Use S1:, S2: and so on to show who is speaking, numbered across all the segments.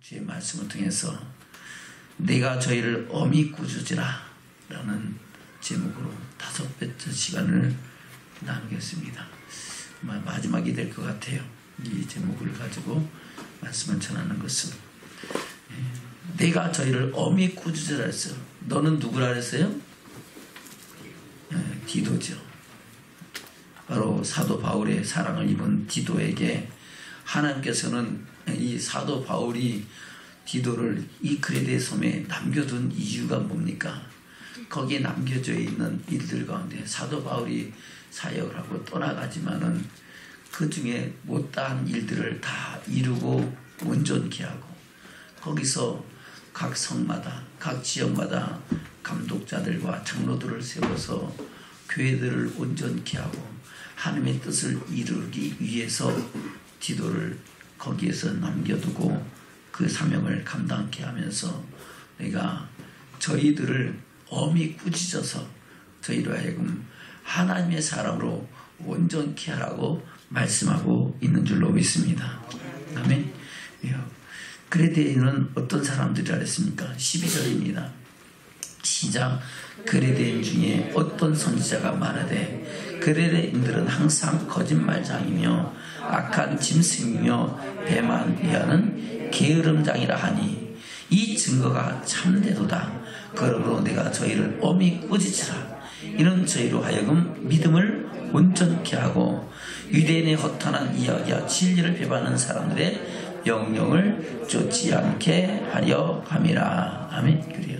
S1: 주의 말씀을 통해서 내가 저희를 엄히 꾸짖으라 라는 제목으로 5번째 시간을 나누겠습니다. 마지막이 될 것 같아요. 이 제목을 가지고 말씀을 전하는 것은 내가 저희를 엄히 꾸짖으라 했어요. 너는 누구라 했어요? 디도죠. 바로 사도 바울의 사랑을 입은 디도에게 하나님께서는 이 사도 바울이 디도를 이 그레데 섬에 남겨둔 이유가 뭡니까? 거기에 남겨져 있는 일들 가운데 사도 바울이 사역을 하고 떠나가지만은 그 중에 못다한 일들을 다 이루고 온전케 하고 거기서 각 성마다 각 지역마다 감독자들과 장로들을 세워서 교회들을 온전케 하고 하나님의 뜻을 이루기 위해서 디도를 거기에서 남겨두고 그 사명을 감당케 하면서 내가 저희들을 엄히 꾸짖어서 저희로 하여금 하나님의 사람으로 온전케 하라고 말씀하고 있는 줄로 믿습니다. 아멘. 그레데인은 어떤 사람들이라 했습니까? 12절입니다. 시작. 그레데인 중에 어떤 선지자가 말하되 그레데인들은 항상 거짓말장이며 악한 짐승이며 배만 위하는 게으름장이라 하니 이 증거가 참되도다. 그러므로 내가 저희를 엄히 꾸짖으라. 이는 저희로 하여금 믿음을 온전케 하고 유대인의 허탄한 이야기와 진리를 배반하는 사람들의 영령을 쫓지 않게 하려 함이라. 아멘. 그래요.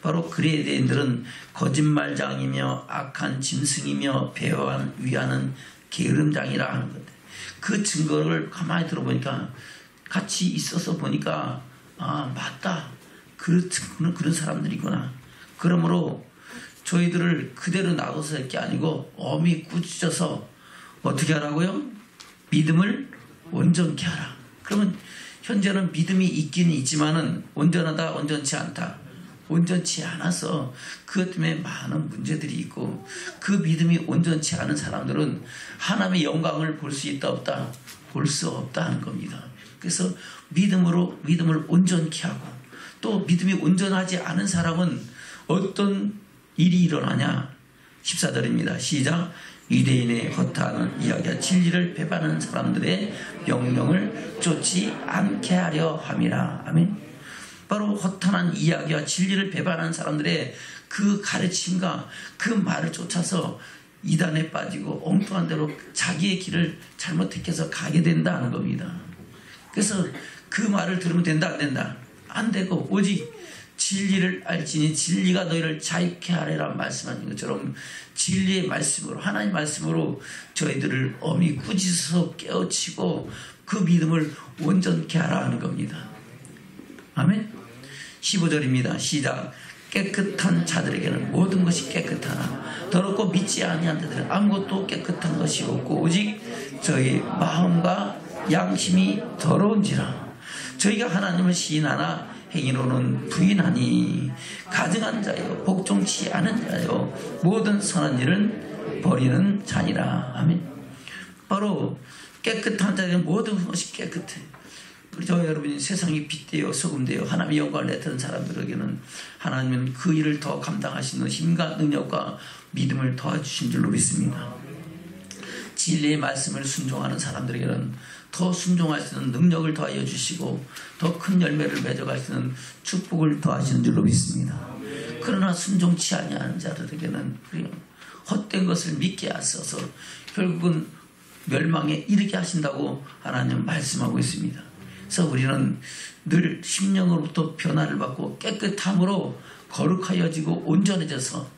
S1: 바로 그레데인들은 거짓말장이며 악한 짐승이며 배만 위하는 게으름장이라 하는 건데 그 증거를 가만히 들어보니까 같이 있어서 보니까 맞다. 그 증거는 그런 사람들이구나. 그러므로 저희들을 그대로 놔둬서 할 게 아니고 엄히 꾸짖어서 어떻게 하라고요? 믿음을 온전케 하라. 그러면 현재는 믿음이 있긴 있지만은 온전하다, 온전치 않다. 온전치 않아서 그것 때문에 많은 문제들이 있고 그 믿음이 온전치 않은 사람들은 하나님의 영광을 볼 수 있다 없다? 볼 수 없다 하는 겁니다. 그래서 믿음을 온전케 하고 또 믿음이 온전하지 않은 사람은 어떤 일이 일어나냐? 14절입니다. 시작. 유대인의 허탄한 이야기와 진리를 배반하는 사람들의 영령을 쫓지 않게 하려 함이라. 아멘. 바로 허탄한 이야기와 진리를 배반하는 사람들의 그 가르침과 그 말을 쫓아서 이단에 빠지고 엉뚱한 대로 자기의 길을 잘못 택해서 가게 된다는 겁니다. 그래서 그 말을 들으면 된다 안 된다? 안 되고 오직 진리를 알지니 진리가 너희를 자유케 하리라 말씀하신 것처럼 진리의 말씀으로 하나님의 말씀으로 저희들을 엄히 꾸짖어서 깨우치고 그 믿음을 온전케 하라 하는 겁니다. 아멘. 15절입니다. 시작. 깨끗한 자들에게는 모든 것이 깨끗하나 더럽고 믿지 아니한 자들은 아무것도 깨끗한 것이 없고 오직 저희 마음과 양심이 더러운지라. 저희가 하나님을 시인하나 행위로는 부인하니 가증한 자요 복종치 않은 자요 모든 선한 일은 버리는 자니라. 아멘. 바로 깨끗한 자들은 모든 것이 깨끗해. 그렇죠. 여러분이 세상이 빛되어 소금되어 하나님의 영광을 내타는 사람들에게는 하나님은 그 일을 더 감당할 수 있는 힘과 능력과 믿음을 도와주신 줄로 믿습니다. 진리의 말씀을 순종하는 사람들에게는 더 순종할 수 있는 능력을 더하여 주시고 더 큰 열매를 맺어갈 수 있는 축복을 더하시는 줄로 믿습니다. 그러나 순종치 아니하는 자들에게는 헛된 것을 믿게 하셔서 결국은 멸망에 이르게 하신다고 하나님 말씀하고 있습니다. 그래서 우리는 늘 심령으로부터 변화를 받고 깨끗함으로 거룩하여지고 온전해져서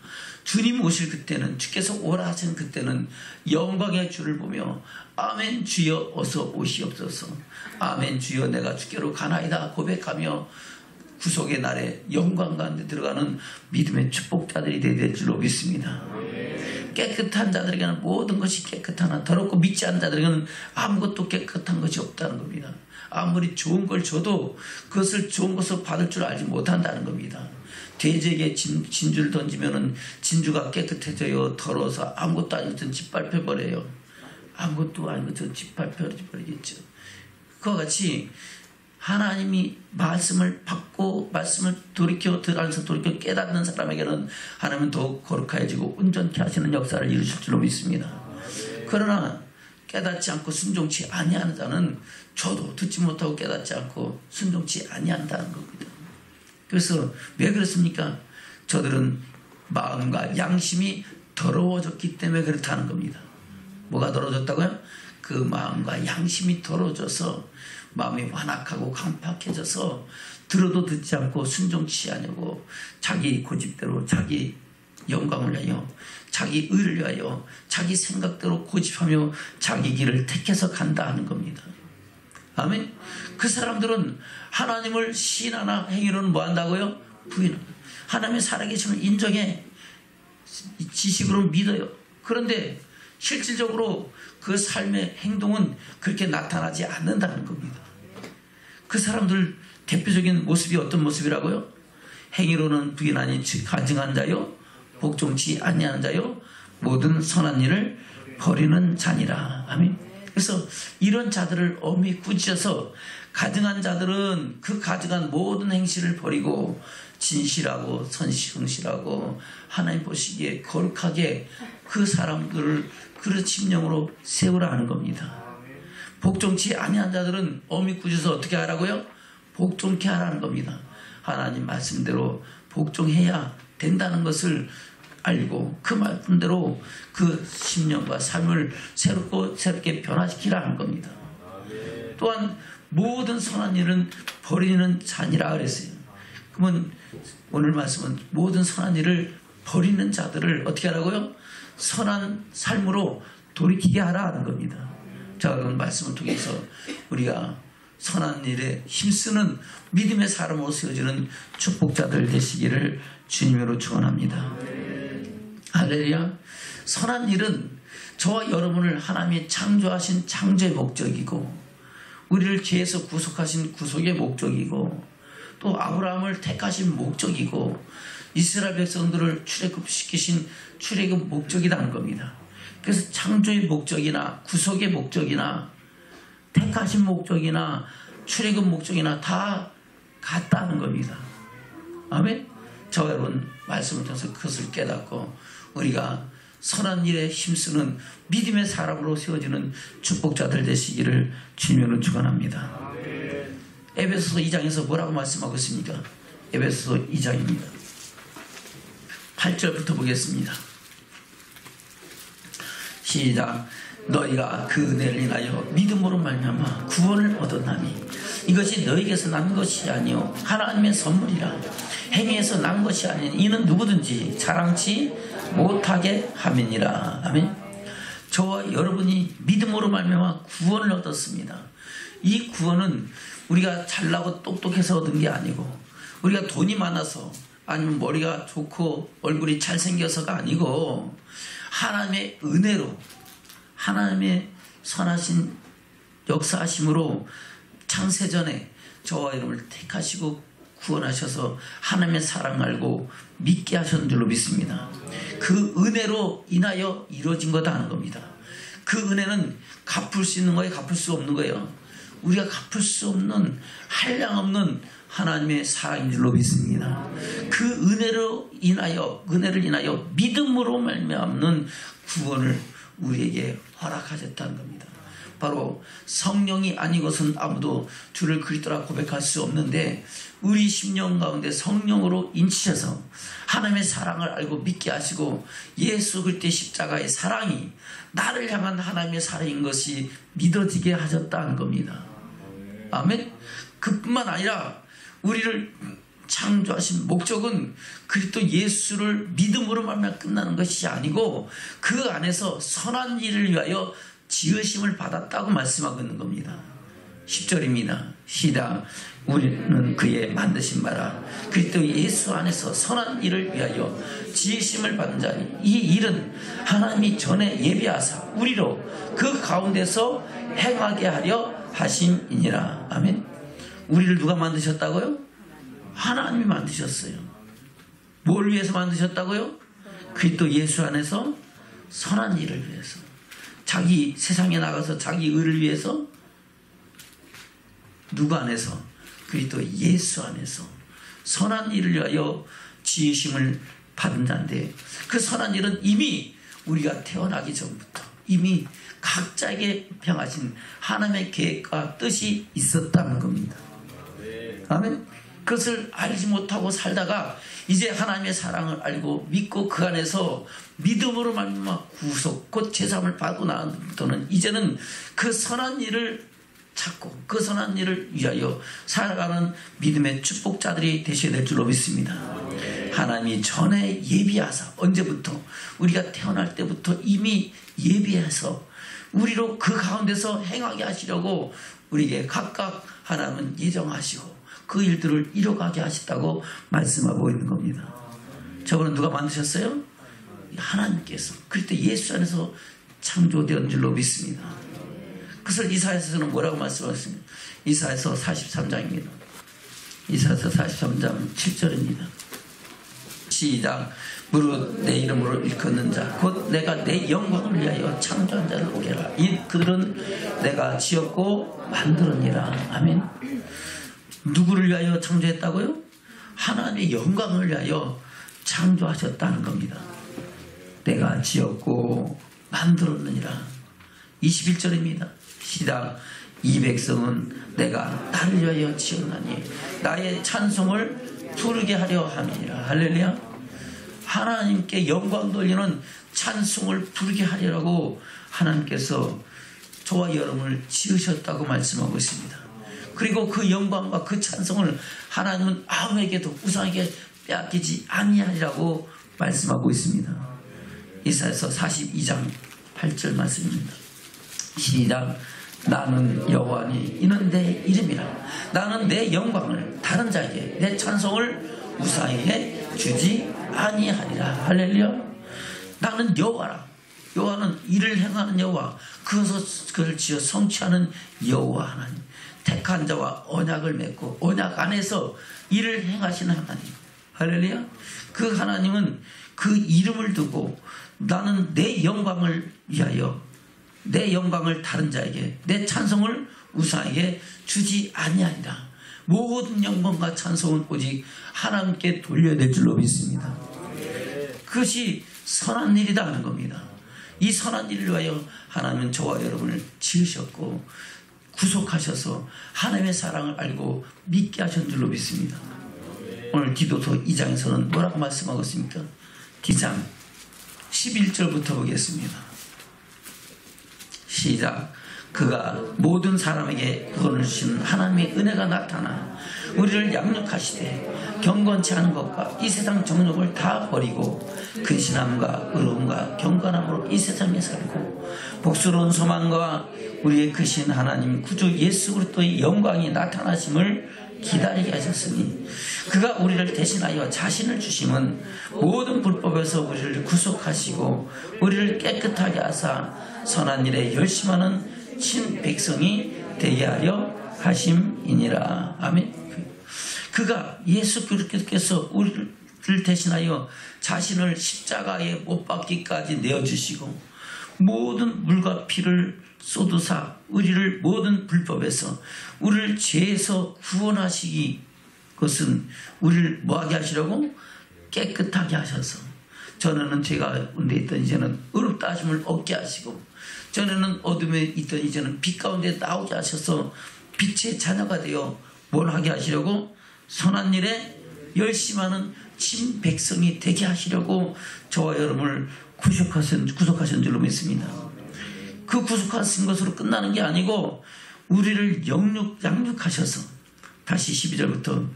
S1: 주님 오실 그때는 주께서 오라 하신 그때는 영광의 주를 보며 아멘 주여 어서 오시옵소서. 아멘 주여 내가 주께로 가나이다 고백하며 구속의 날에 영광 가운데 들어가는 믿음의 축복자들이 되어야 될 줄로 믿습니다. 깨끗한 자들에게는 모든 것이 깨끗하나 더럽고 믿지 않는 자들에게는 아무것도 깨끗한 것이 없다는 겁니다. 아무리 좋은 걸 줘도 그것을 좋은 것을 받을 줄 알지 못한다는 겁니다. 돼지에게 진주를 던지면은 진주가 깨끗해져요. 더러워서 아무것도 아닌 것은 짓밟혀버려요. 아무것도 아닌 것은 짓밟혀버리겠죠. 그와 같이 하나님이 말씀을 받고 말씀을 돌이켜 들어서 돌이켜 깨닫는 사람에게는 하나님은 더욱 거룩해지고 온전케 하시는 역사를 이루실 줄로 믿습니다. 그러나 깨닫지 않고 순종치 아니하는 자는 저도 듣지 못하고 깨닫지 않고 순종치 아니한다는 겁니다. 그래서 왜 그렇습니까? 저들은 마음과 양심이 더러워졌기 때문에 그렇다는 겁니다. 뭐가 더러워졌다고요? 그 마음과 양심이 더러워져서 마음이 완악하고 강팍해져서 들어도 듣지 않고 순종치 않으려고 자기 고집대로 자기 영광을 위하여 자기 의를 위하여 자기 생각대로 고집하며 자기 길을 택해서 간다 하는 겁니다. 아멘. 그 사람들은 하나님을 신하나 행위로는 뭐 한다고요? 부인한다. 하나님의 살아계심을 인정해 지식으로 믿어요. 그런데 실질적으로 그 삶의 행동은 그렇게 나타나지 않는다는 겁니다. 그 사람들 대표적인 모습이 어떤 모습이라고요? 행위로는 부인하니 가증한 자요, 복종치 아니하는 자요, 모든 선한 일을 버리는 자니라. 아멘. 그래서 이런 자들을 엄히 꾸짖어서 가증한 자들은 그 가증한 모든 행실을 버리고 진실하고 성실하고 하나님 보시기에 거룩하게 그 사람들을 그 심령으로 세우라 하는 겁니다. 복종치 아니한 자들은 엄히 꾸짖어서 어떻게 하라고요? 복종케 하라는 겁니다. 하나님 말씀대로 복종해야 된다는 것을 알고 그 말씀대로 그 심령과 삶을 새롭게 변화시키라는 겁니다. 또한 모든 선한 일은 버리는 자니라 그랬어요. 그러면 오늘 말씀은 모든 선한 일을 버리는 자들을 어떻게 하라고요? 선한 삶으로 돌이키게 하라 하는 겁니다. 자, 그런 말씀을 통해서 우리가 선한 일에 힘쓰는 믿음의 사람으로 세워지는 축복자들 되시기를 주님으로 축원합니다. 할렐루야. 선한 일은 저와 여러분을 하나님이 창조하신 창조의 목적이고 우리를 죄에서 구속하신 구속의 목적이고 또 아브라함을 택하신 목적이고 이스라엘 백성들을 출애굽시키신 출애굽 목적이라는 겁니다. 그래서 창조의 목적이나 구속의 목적이나 택하신 목적이나 출애굽 목적이나 다 같다는 겁니다. 아멘. 저와 여러분 말씀을 통해서 그것을 깨닫고 우리가 선한 일에 힘쓰는 믿음의 사람으로 세워지는 축복자들 되시기를 주님으로 축원합니다. 에베소서 2장에서 뭐라고 말씀하고 있습니까? 에베소서 2장입니다. 8절부터 보겠습니다. 시작. 너희가 그 은혜를 인하여 믿음으로 말미암아 구원을 얻었나니 이것이 너희에게서 난 것이 아니요 하나님의 선물이라. 행위에서 난 것이 아닌 이는 누구든지 자랑치 못하게 함이니라. 아멘. 저와 여러분이 믿음으로 말미암아 구원을 얻었습니다. 이 구원은 우리가 잘나고 똑똑해서 얻은 게 아니고 우리가 돈이 많아서 아니면 머리가 좋고 얼굴이 잘생겨서가 아니고 하나님의 은혜로 하나님의 선하신 역사하심으로 창세전에 저와 여러분을 택하시고 구원하셔서 하나님의 사랑 알고 믿게 하셨는 줄로 믿습니다. 그 은혜로 인하여 이루어진 거다 하는 겁니다. 그 은혜는 갚을 수 있는 거예요? 갚을 수 없는 거예요? 우리가 갚을 수 없는 한량없는 하나님의 사랑인 줄로 믿습니다. 그 은혜를 인하여 믿음으로 말미암는 구원을 우리에게 허락하셨다는 겁니다. 바로 성령이 아닌 것은 아무도 주를 그리스도라 고백할 수 없는데 우리 심령 가운데 성령으로 인치셔서 하나님의 사랑을 알고 믿게 하시고 예수 그리스도의 십자가의 사랑이 나를 향한 하나님의 사랑인 것이 믿어지게 하셨다는 겁니다. 아멘. 그뿐만 아니라 우리를 창조하신 목적은 그리스도 예수를 믿음으로 말미암아 끝나는 것이 아니고 그 안에서 선한 일을 위하여 지으심을 받았다고 말씀하고 있는 겁니다. 10절입니다. 시작. 우리는 그의 만드신 바라 그리스도 예수 안에서 선한 일을 위하여 지으심을 받은 자니 이 일은 하나님이 전에 예비하사 우리로 그 가운데서 행하게 하려 하심이니라. 아멘. 우리를 누가 만드셨다고요? 하나님이 만드셨어요. 뭘 위해서 만드셨다고요? 그리스도 예수 안에서 선한 일을 위해서. 자기 세상에 나가서 자기 의를 위해서 누구 안에서? 그리스도 예수 안에서 선한 일을 위하여 지으심을 받은 자인데, 그 선한 일은 이미 우리가 태어나기 전부터 이미 각자에게 평하신 하나님의 계획과 뜻이 있었다는 겁니다. 아멘. 그것을 알지 못하고 살다가 이제 하나님의 사랑을 알고 믿고 그 안에서 믿음으로 말미암아 구속 곧 제사함을 받고 나서는 이제는 그 선한 일을 찾고 그 선한 일을 위하여 살아가는 믿음의 축복자들이 되셔야 될 줄로 믿습니다. 하나님이 전에 예비하사, 언제부터? 우리가 태어날 때부터 이미 예비해서 우리로 그 가운데서 행하게 하시려고 우리에게 각각 하나님은 예정하시고 그 일들을 이뤄가게 하셨다고 말씀하고 있는 겁니다. 저거는 누가 만드셨어요? 하나님께서. 그때 예수 안에서 창조된 줄로 믿습니다. 그것을 이사야서는 뭐라고 말씀하셨습니까? 이사야서 43장입니다. 이사야서 43장 7절입니다. 시작. 무릇 내 이름으로 일컫는 자 곧 내가 내 영광을 위하여 창조한 자를 오게 하라. 이 그들은 내가 지었고 만들었니라. 아멘. 누구를 위하여 창조했다고요? 하나님의 영광을 위하여 창조하셨다는 겁니다. 내가 지었고 만들었느니라. 21절입니다. 시작. 이 백성은 내가 나를 위하여 지었나니 나의 찬송을 부르게 하려 함이니라. 할렐루야. 하나님께 영광 돌리는 찬송을 부르게 하리라고 하나님께서 저와 여러분을 지으셨다고 말씀하고 있습니다. 그리고 그 영광과 그 찬송을 하나님은 아무에게도 우상에게 빼앗기지 아니하리라고 말씀하고 있습니다. 이사야서 42장 8절 말씀입니다. 시작. 나는 여호와니 이는 내 이름이라. 나는 내 영광을 다른 자에게 내 찬송을 우상에게 주지 아니하리라. 할렐루야. 나는 여호와라. 여호와는 일을 행하는 여호와, 그것을 지어 성취하는 여호와 하나님, 택한 자와 언약을 맺고 언약 안에서 일을 행하시는 하나님. 할렐루야. 그 하나님은 그 이름을 두고 나는 내 영광을 위하여 내 영광을 다른 자에게 내 찬송을 우상에게 주지 아니하리라. 모든 영광과 찬송은 오직 하나님께 돌려야 될 줄로 믿습니다. 그것이 선한 일이다 하는 겁니다. 이 선한 일을 위하여 하나님은 저와 여러분을 지으셨고 구속하셔서 하나님의 사랑을 알고 믿게 하신 줄로 믿습니다. 오늘 디도서 2장에서는 뭐라고 말씀하고 있습니까? 디장 11절부터 보겠습니다. 시작. 그가 모든 사람에게 구원을 주시는 하나님의 은혜가 나타나 우리를 양육하시되 경건치 않은 것과 이 세상 정욕을 다 버리고 근신함과 의로움과 경건함으로 이 세상에 살고 복스러운 소망과 우리의 크신 하나님 구주 예수 그리스도의 영광이 나타나심을 기다리게 하셨으니 그가 우리를 대신하여 자신을 주심은 모든 불법에서 우리를 구속하시고 우리를 깨끗하게 하사 선한 일에 열심하는 친 백성이 되게 하려 하심이니라. 아멘. 그가 예수 그리스도께서 우리를 대신하여 자신을 십자가에 못 박기까지 내어주시고 모든 물과 피를 쏟으사 우리를 모든 불법에서 우리를 죄에서 구원하시기, 그것은 우리를 뭐하게 하시려고? 깨끗하게 하셔서 전에는 죄가 가운데 있던 이제는 의롭다 하심을 얻게 하시고 전에는 어둠에 있던 이제는 빛 가운데 나오게 하셔서 빛의 자녀가 되어 뭘 하게 하시려고? 선한 일에 열심하는 친 백성이 되게 하시려고 저와 여러분을 구속하신 줄로 믿습니다. 그 구속하신 것으로 끝나는 게 아니고 우리를 양육하셔서 다시 12절부터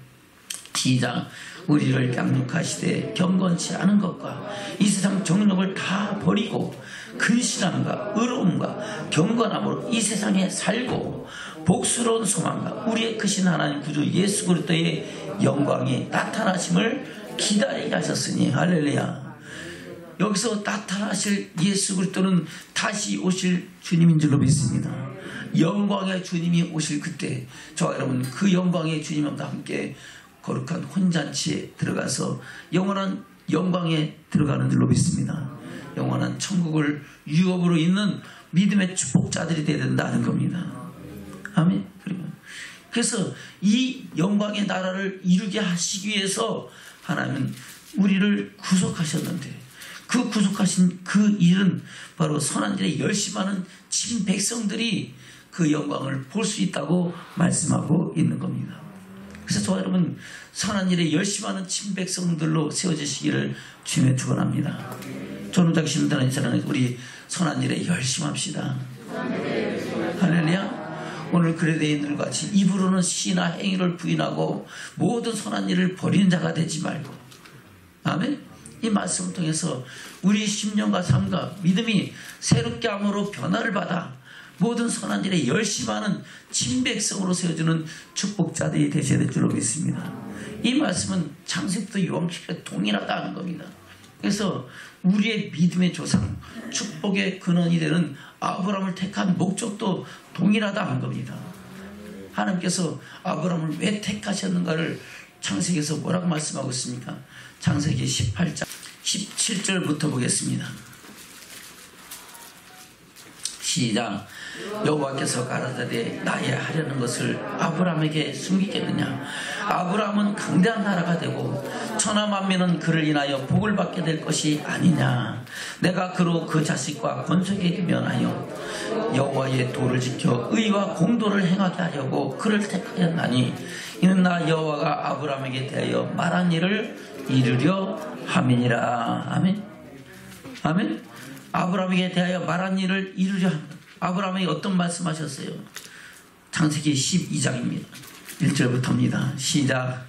S1: 시작. 우리를 양육하시되 경건치 않은 것과 이 세상 정욕을 다 버리고 근신함과 의로움과 경건함으로 이 세상에 살고 복스러운 소망과 우리의 크신 하나님 구주 예수 그리스도의 영광이 나타나심을 기다리게 하셨으니 할렐루야. 여기서 나타나실 예수 그리스도는 다시 오실 주님인 줄로 믿습니다. 영광의 주님이 오실 그때 저와 여러분 그 영광의 주님과 함께 거룩한 혼잔치에 들어가서 영원한 영광에 들어가는 줄로 믿습니다. 영원한 천국을 유업으로 있는 믿음의 축복자들이 되어야 된다는 겁니다. 아멘. 그리고 그래서 이 영광의 나라를 이루게 하시기 위해서 하나님은 우리를 구속하셨는데, 그 구속하신 그 일은 바로 선한 일에 열심하는 친 백성들이 그 영광을 볼 수 있다고 말씀하고 있는 겁니다. 그래서 저와 여러분, 선한 일에 열심하는 친 백성들로 세워지시기를 주님의 축원합니다. 존엄자기 심드는 사랑은 우리 선한 일에 열심합시다. 할렐루야. 오늘 그레데인들과 같이 입으로는 시나 행위를 부인하고 모든 선한 일을 버리는 자가 되지 말고, 아멘. 이 말씀을 통해서 우리 심령과 삶과 믿음이 새롭게 함으로 변화를 받아 모든 선한 일에 열심하는 친백성으로 세워주는 축복자들이 되셔야 될 줄로 믿습니다. 이 말씀은 창세기부터 요한계시까지 동일하다는 겁니다. 그래서 우리의 믿음의 조상, 축복의 근원이 되는 아브라함을 택한 목적도 동일하다는 겁니다. 하나님께서 아브라함을 왜 택하셨는가를 창세기에서 뭐라고 말씀하고 있습니까? 창세기 18장 17절부터 보겠습니다. 시작. 여호와께서 가라사대 나의 하려는 것을 아브라함에게 숨기겠느냐? 아브라함은 강대한 나라가 되고 천하 만민은 그를 인하여 복을 받게 될 것이 아니냐? 내가 그로 그 자식과 권속에게 면하여 여호와의 도를 지켜 의와 공도를 행하게 하려고 그를 택하였나니 이는 나 여호와가 아브라함에게 대하여 말한 일을 이루려 함이니라. 아멘. 아멘. 아브라함에게 대하여 말한 일을 이루려 합니다. 아브라함에게 어떤 말씀하셨어요? 창세기 12장입니다. 1절부터입니다. 시작.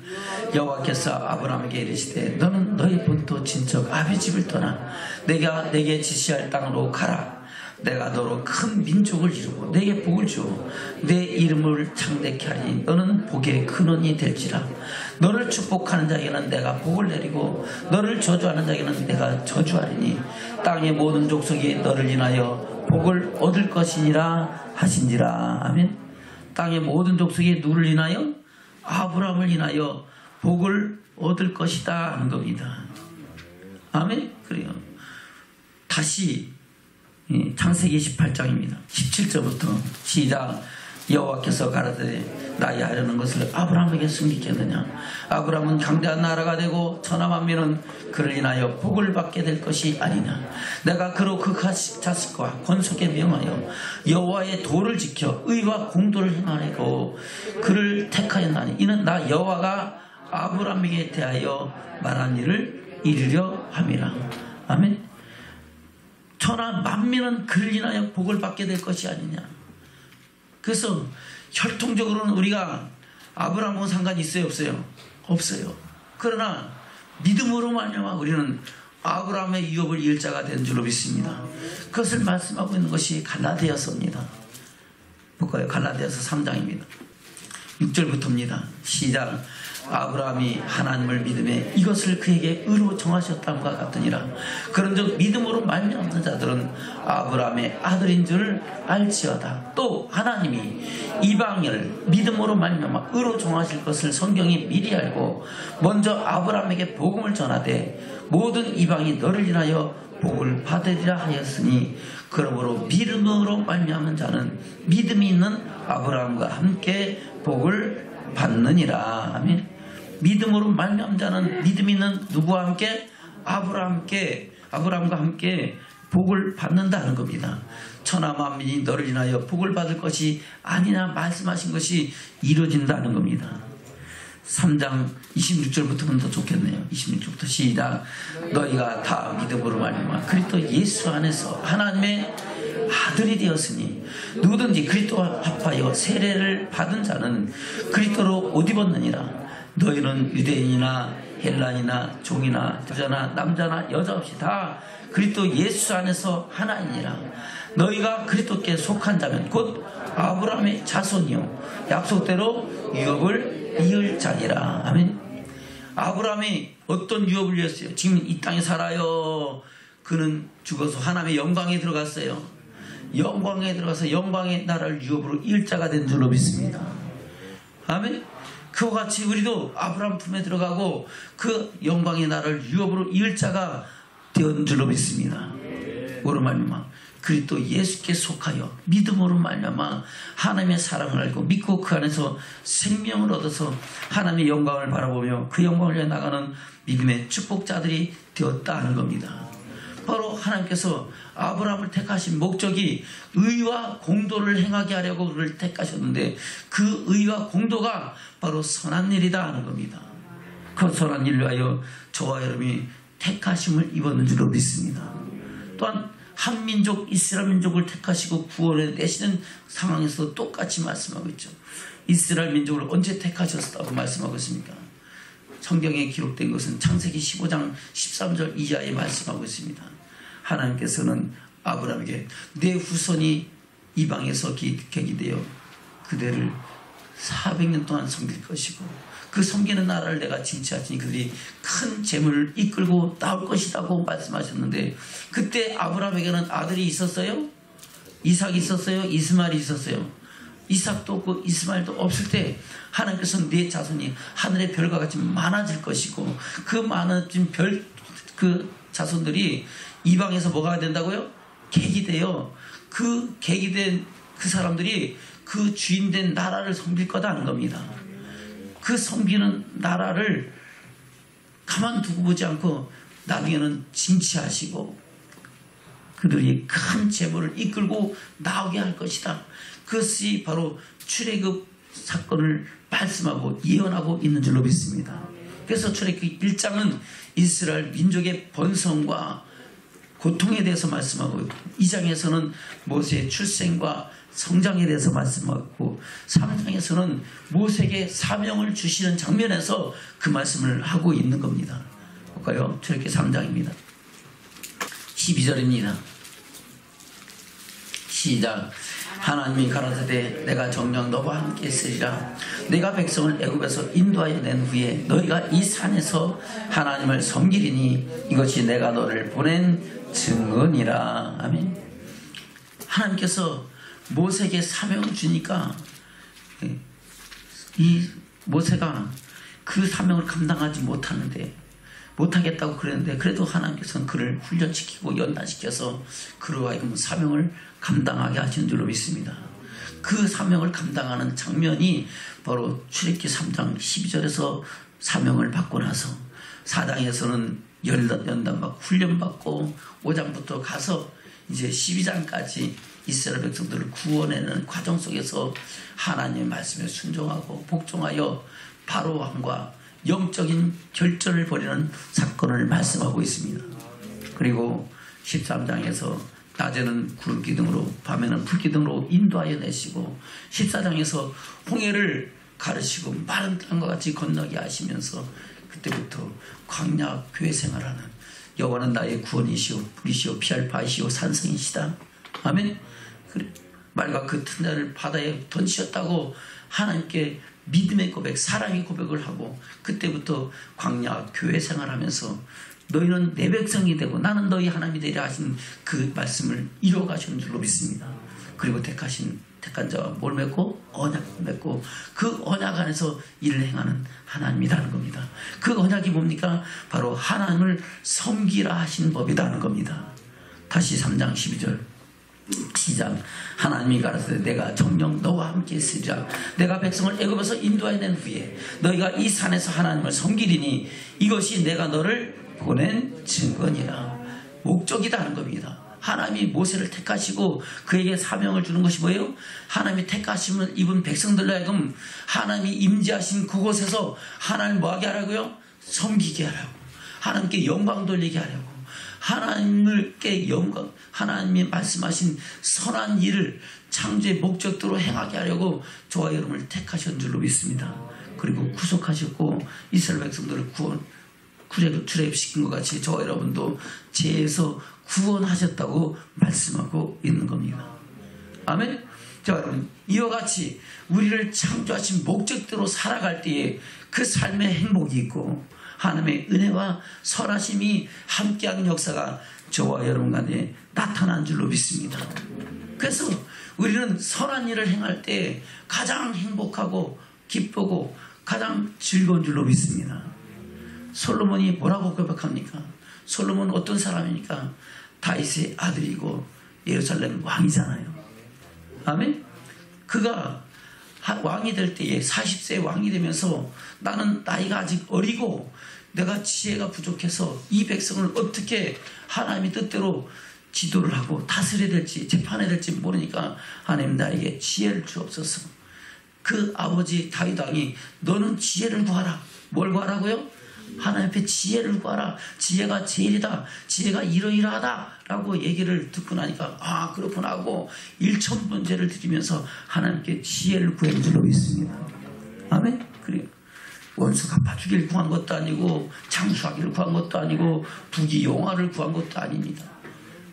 S1: 여호와께서 아브라함에게 이르시되 너는 너희 본토 친척 아비 집을 떠나 내가 내게 지시할 땅으로 가라. 내가 너로 큰 민족을 이루고 내게 복을 주어 내 이름을 창대케 하리니 너는 복의 근원이 될지라. 너를 축복하는 자에게는 내가 복을 내리고 너를 저주하는 자에게는 내가 저주하리니 땅의 모든 족속이 너를 인하여 복을 얻을 것이니라 하신지라. 아멘. 땅의 모든 족속이 누구를 인하여? 아브라함을 인하여 복을 얻을 것이다 하는 겁니다. 아멘. 그래요. 다시 창세기 18장입니다. 17절부터 시작. 여호와께서 가라사대 나의 하려는 것을 아브라함에게 숨기겠느냐? 아브라함은 강대한 나라가 되고 천하 만민은 그를 인하여 복을 받게 될 것이 아니냐? 내가 그로 그 자식과 권속에 명하여 여호와의 도를 지켜 의와 공도를 행하려고 그를 택하였나니 이는 나 여호와가 아브라함에게 대하여 말한 일을 이루려 함이라. 아멘. 천하 만민은 그를 인하여 복을 받게 될 것이 아니냐. 그래서 혈통적으로는 우리가 아브라함하고 상관이 있어요, 없어요? 없어요. 그러나 믿음으로 말미암아 우리는 아브라함의 유업을 이을 자가 된 줄로 믿습니다. 그것을 말씀하고 있는 것이 갈라디아서입니다. 볼까요? 갈라디아서 3장입니다. 6절부터입니다. 시작. 아브라함이 하나님을 믿음에 이것을 그에게 의로 정하셨다함과 같으니라. 그런즉 믿음으로 말미암는 자들은 아브라함의 아들인 줄을 알지어다. 또 하나님이 이방인을 믿음으로 말미암아 의로 정하실 것을 성경이 미리 알고 먼저 아브라함에게 복음을 전하되 모든 이방이 너를 인하여 복을 받으리라 하였으니 그러므로 믿음으로 말미암는 자는 믿음이 있는 아브라함과 함께 복을 받느니라. 아멘. 믿음으로 말미암은 자는 믿음 있는 누구와 함께? 아브라함과 함께 복을 받는다는 겁니다. 천하 만민이 너를 인하여 복을 받을 것이 아니냐 말씀하신 것이 이루어진다는 겁니다. 3장 26절부터는 더 좋겠네요. 26절부터 시작. 너희가 다 믿음으로 말미암아 그리스도 예수 안에서 하나님의 아들이 되었으니 누구든지 그리스도와 합하여 세례를 받은 자는 그리스도로 옷 입었느니라. 너희는 유대인이나 헬라인이나 종이나 여자나 남자나 여자 없이 다 그리스도 예수 안에서 하나이니라. 너희가 그리스도께 속한 자면 곧 아브라함의 자손이요 약속대로 유업을 이을 자니라. 아멘. 아브라함이 어떤 유업을 이었어요? 지금 이 땅에 살아요. 그는 죽어서 하나님의 영광에 들어갔어요. 영광에 들어가서 영광의 나라를 유업으로 이을 자가 된 줄로 믿습니다. 아멘. 그와 같이 우리도 아브라함 품에 들어가고 그 영광의 나라를 유업으로 이을 자가 된 줄로 믿습니다. 뭐로 말미암아 그리스도 예수께 속하여 믿음으로 말미암아 하나님의 사랑을 알고 믿고 그 안에서 생명을 얻어서 하나님의 영광을 바라보며 그 영광을 위해 나가는 믿음의 축복자들이 되었다 하는 겁니다. 바로 하나님께서 아브라함을 택하신 목적이 의와 공도를 행하게 하려고 그를 택하셨는데 그 의와 공도가 바로 선한 일이다 하는 겁니다. 그 선한 일을 위하여 저와 여러분이 택하심을 입었는 줄로 믿습니다. 또한 한 민족 이스라엘 민족을 택하시고 구원해 내시는 상황에서 똑같이 말씀하고 있죠. 이스라엘 민족을 언제 택하셨다고 말씀하고 있습니까? 성경에 기록된 것은 창세기 15장 13절 이하에 말씀하고 있습니다. 하나님께서는 아브라함에게 내 후손이 이방에서 객이되어 그대를 400년 동안 섬길 것이고 그 섬기는 나라를 내가 징치하시니 그들이 큰 재물을 이끌고 나올 것이라고 말씀하셨는데 그때 아브라함에게는 아들이 있었어요? 이삭이 있었어요? 이스마엘이 있었어요? 이삭도 없고 이스마엘도 없을 때 하나님께서는 네 자손이 하늘의 별과 같이 많아질 것이고 그 많아진 그 자손들이 이방에서 뭐가 된다고요? 객이 되어 그 객이 된 그 사람들이 그 주인된 나라를 섬길 거다 하는 겁니다. 그 섬기는 나라를 가만두고 보지 않고 나중에는 징치하시고 그들이 큰 재물을 이끌고 나오게 할 것이다. 그것이 바로 출애굽 사건을 말씀하고 예언하고 있는 줄로 믿습니다. 그래서 출애굽 1장은 이스라엘 민족의 번성과 고통에 대해서 말씀하고 있고 2장에서는 모세의 출생과 성장에 대해서 말씀하고 3장에서는 모세에게 사명을 주시는 장면에서 그 말씀을 하고 있는 겁니다. 볼까요? 출애굽기 3장입니다. 12절입니다. 시작. 하나님이 가라사대 내가 정녕 너와 함께 있으리라. 내가 백성을 애굽에서 인도하여 낸 후에 너희가 이 산에서 하나님을 섬기리니 이것이 내가 너를 보낸 증언이라. 아멘. 하나님께서 모세에게 사명을 주니까 이 모세가 그 사명을 감당하지 못하겠다고 그랬는데 그래도 하나님께서는 그를 훈련시키고 연단시켜서 그로 하여금 사명을 감당하게 하시는 줄로 믿습니다. 그 사명을 감당하는 장면이 바로 출애굽기 3장 12절에서 사명을 받고 나서 4장에서는 연단받고 훈련받고 5장부터 가서 이제 12장까지 이스라엘 백성들을 구원해내는 과정 속에서 하나님의 말씀에 순종하고 복종하여 바로 왕과 영적인 결전을 벌이는 사건을 말씀하고 있습니다. 그리고 13장에서 낮에는 구름 기둥으로 밤에는 불 기둥으로 인도하여 내시고 14장에서 홍해를 가르시고 마른 땅과 같이 건너게 하시면서 그때부터 광야 교회 생활하는 여호와는 나의 구원이시오 불이시오 피할 바이시오 산성이시다. 아멘. 말과 그 튼자를 바다에 던지셨다고 하나님께 믿음의 고백, 사랑의 고백을 하고 그때부터 광야 교회 생활하면서 너희는 내 백성이 되고 나는 너희 하나님이 되리라 하신 그 말씀을 이루어가시는 줄로 믿습니다. 그리고 택한 자와 뭘 맺고? 언약을 맺고 그 언약 안에서 일을 행하는 하나님이라는 겁니다. 그 언약이 뭡니까? 바로 하나님을 섬기라 하신 법이라는 겁니다. 다시 3장 12절 시작. 하나님이 가라사대 내가 정녕 너와 함께 있으리라. 내가 백성을 애굽에서 인도하여 낸 후에 너희가 이 산에서 하나님을 섬기리니 이것이 내가 너를 보낸 증거니라. 목적이다 하는 겁니다. 하나님이 모세를 택하시고 그에게 사명을 주는 것이 뭐예요? 하나님이 택하심을 입은 백성들로 하여금 하나님이 임재하신 그곳에서 하나님을 뭐하게 하라고요? 섬기게 하라고, 하나님께 영광 돌리게 하려고, 하나님께 영광, 하나님이 말씀하신 선한 일을 창조의 목적대로 행하게 하려고 저와 여러분을 택하신 줄로 믿습니다. 그리고 구속하셨고 이스라엘 백성들을 출애굽시킨 것 같이 저와 여러분도 죄에서 구원하셨다고 말씀하고 있는 겁니다. 아멘. 자, 여러분 이와 같이 우리를 창조하신 목적대로 살아갈 때에 그 삶의 행복이 있고 하나님의 은혜와 선하심이 함께하는 역사가 저와 여러분 간에 나타난 줄로 믿습니다. 그래서 우리는 선한 일을 행할 때 가장 행복하고 기쁘고 가장 즐거운 줄로 믿습니다. 솔로몬이 뭐라고 고백합니까? 솔로몬은 어떤 사람입니까? 다윗의 아들이고 예루살렘 왕이잖아요. 아멘. 그가 왕이 될 때에 40세 왕이 되면서 나는 나이가 아직 어리고 내가 지혜가 부족해서 이 백성을 어떻게 하나님의 뜻대로 지도를 하고 다스려야 될지 재판해야 될지 모르니까 하나님 나에게 지혜를 주옵소서. 그 아버지 다윗 왕이 너는 지혜를 구하라. 뭘 구하라고요? 하나님 앞에 지혜를 구하라. 지혜가 제일이다. 지혜가 이러이러하다 라고 얘기를 듣고 나니까 아 그렇구나 하고 1,000번제를 드리면서 하나님께 지혜를 구한 줄로 믿습니다. 아멘. 그래요. 원수 갚아 주기를 구한 것도 아니고 장수하기를 구한 것도 아니고 부귀영화를 구한 것도 아닙니다.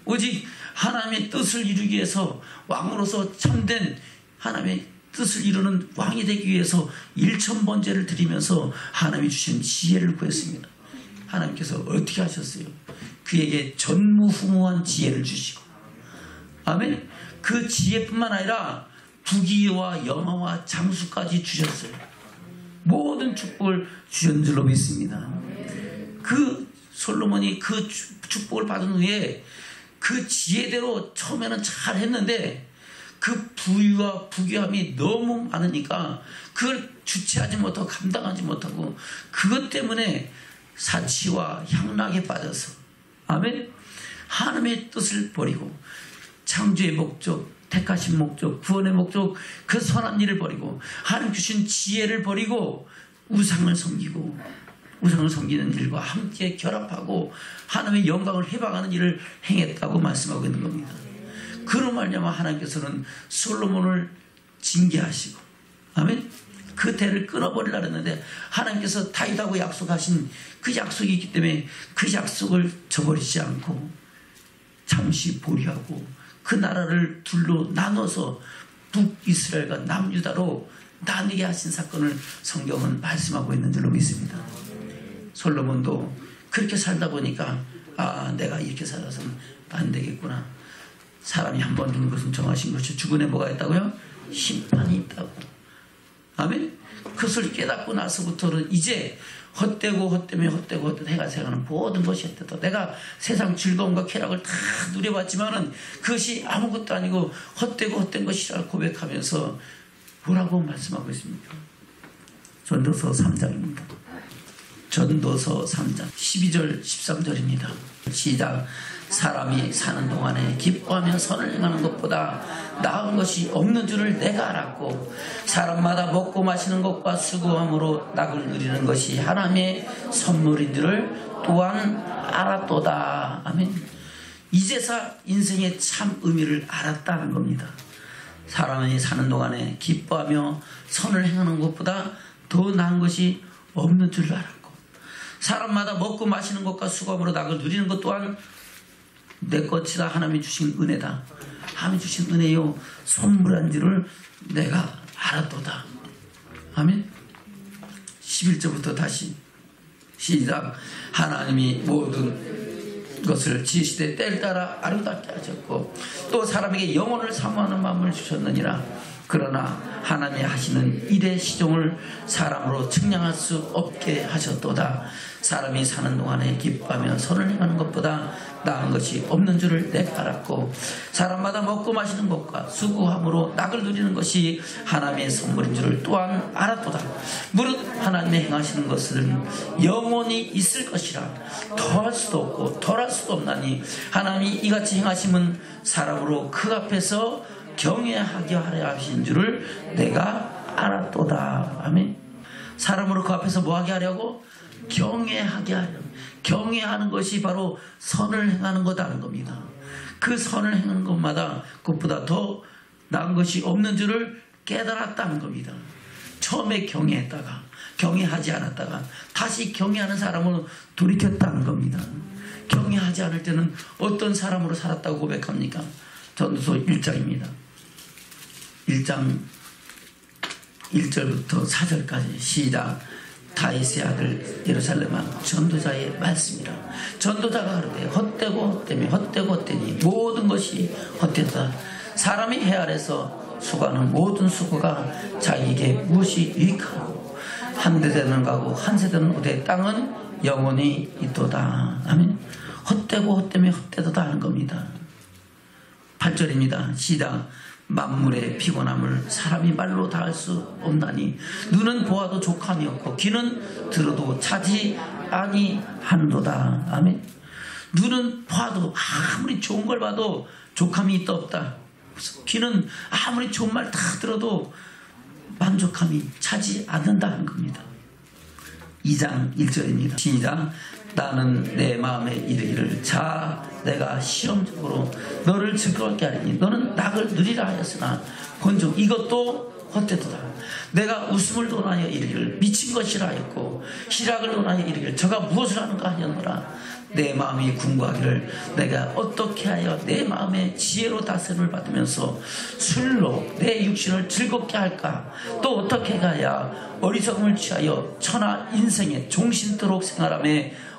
S1: 오직 하나님의 뜻을 이루기 위해서 왕으로서 참된 하나님의 뜻을 이루는 왕이 되기 위해서 1,000번제를 드리면서 하나님이 주신 지혜를 구했습니다. 하나님께서 어떻게 하셨어요? 그에게 전무후무한 지혜를 주시고 아멘. 그 지혜뿐만 아니라 부귀와 영화와 장수까지 주셨어요. 모든 축복을 주신 줄로 믿습니다. 그 솔로몬이 그 축복을 받은 후에 그 지혜대로 처음에는 잘 했는데 그 부유와 부귀함이 너무 많으니까 그걸 주체하지 못하고 감당하지 못하고 그것 때문에 사치와 향락에 빠져서 아멘. 하나님의 뜻을 버리고 창조의 목적, 택하신 목적, 구원의 목적, 그 선한 일을 버리고 하나님 주신 지혜를 버리고 우상을 섬기고 우상을 섬기는 일과 함께 결합하고 하나님의 영광을 해방하는 일을 행했다고 말씀하고 있는 겁니다. 그로 말미암아 하나님께서는 솔로몬을 징계하시고 아멘. 그 대를 끊어버리려고 했는데 하나님께서 다윗하고 약속하신 그 약속이 있기 때문에 그 약속을 저버리지 않고 잠시 보류하고 그 나라를 둘로 나눠서 북이스라엘과 남유다로 나뉘게 하신 사건을 성경은 말씀하고 있는 줄로 믿습니다. 솔로몬도 그렇게 살다 보니까 아 내가 이렇게 살아서는 안 되겠구나. 사람이 한 번 죽는 것은 정하신 것이 죽은에 뭐가 있다고요? 심판이 있다고. 아멘. 그것을 깨닫고 나서부터는 이제 헛되고 해가 새가는 모든 것이 헛되다. 내가 세상 즐거움과 쾌락을 다 누려봤지만은 그것이 아무것도 아니고 헛되고 헛된 것이라 고백하면서 뭐라고 말씀하고 있습니까? 전도서 3장입니다. 전도서 3장 12절 13절입니다. 시작. 사람이 사는 동안에 기뻐하며 선을 행하는 것보다 나은 것이 없는 줄을 내가 알았고 사람마다 먹고 마시는 것과 수고함으로 낙을 누리는 것이 하나님의 선물인 줄을 또한 알았도다. 아멘. 이제서 인생의 참 의미를 알았다는 겁니다. 사람이 사는 동안에 기뻐하며 선을 행하는 것보다 더 나은 것이 없는 줄을 알았고 사람마다 먹고 마시는 것과 수고함으로 낙을 누리는 것 또한 내 것이다. 하나님이 주신 은혜다. 하나님이 주신 은혜요 선물한 줄을 내가 알았도다. 아멘. 11절부터 다시 시작. 하나님이 모든 것을 지으시되 때를 따라 아름답게 하셨고 또 사람에게 영혼을 사모하는 마음을 주셨느니라. 그러나 하나님이 하시는 일의 시종을 사람으로 측량할 수 없게 하셨도다. 사람이 사는 동안에 기뻐하며 선을 행하는 것보다 나은 것이 없는 줄을 내가 알았고 사람마다 먹고 마시는 것과 수고함으로 낙을 누리는 것이 하나님의 선물인 줄을 또한 알았도다. 무릇 하나님의 행하시는 것은 영원히 있을 것이라 더할 수도 없고 덜할 수도 없나니 하나님이 이같이 행하심은 사람으로 그 앞에서 경외하게 하려 하신 줄을 내가 알았도다. 아멘. 사람으로 그 앞에서 뭐 하게 하려고? 경외하게 하려고. 경외하는 것이 바로 선을 행하는 거다는 겁니다. 그 선을 행하는 것마다 그것보다 더 나은 것이 없는 줄을 깨달았다는 겁니다. 처음에 경외했다가 경외하지 않았다가 다시 경외하는 사람으로 돌이켰다는 겁니다. 경외하지 않을 때는 어떤 사람으로 살았다고 고백합니까? 전도서 1장입니다. 1장 1절부터 4절까지 시작. 다윗의 아들 예루살렘 왕 전도자의 말씀이라. 전도자가 그러되 헛되고 헛되니 모든 것이 헛되다. 사람이 해 아래서 수고하는 모든 수고가 자기에게 무엇이 유익하고 한 세대는 가고 한 세대는 오되 땅은 영원히 있도다. 아멘. 헛되고 헛되다다 하는 겁니다. 8절입니다. 시작. 만물의 피곤함을 사람이 말로 다 할 수 없나니 눈은 보아도 족함이 없고 귀는 들어도 차지 아니하는도다. 아멘. 눈은 봐도 아무리 좋은 걸 봐도 족함이 있다 없다. 귀는 아무리 좋은 말 다 들어도 만족함이 차지 않는다는 겁니다. 2장 1절입니다. 시작. 나는 내 마음에 이르기를 자 내가 시험적으로 너를 즐거웠게 하리니 너는 낙을 누리라 하였으나 본즉 이것도 헛되도다. 내가 웃음을 논하여 이르기를 미친 것이라 하였고 희락을 논하여 이르기를 저가 무엇을 하는가 하였노라. 내 마음이 궁구하기를 내가 어떻게 하여 내 마음의 지혜로 다스림을 받으면서 술로 내 육신을 즐겁게 할까. 또 어떻게 해야 어리석음을 취하여 천하 인생에 종신토록 생활하며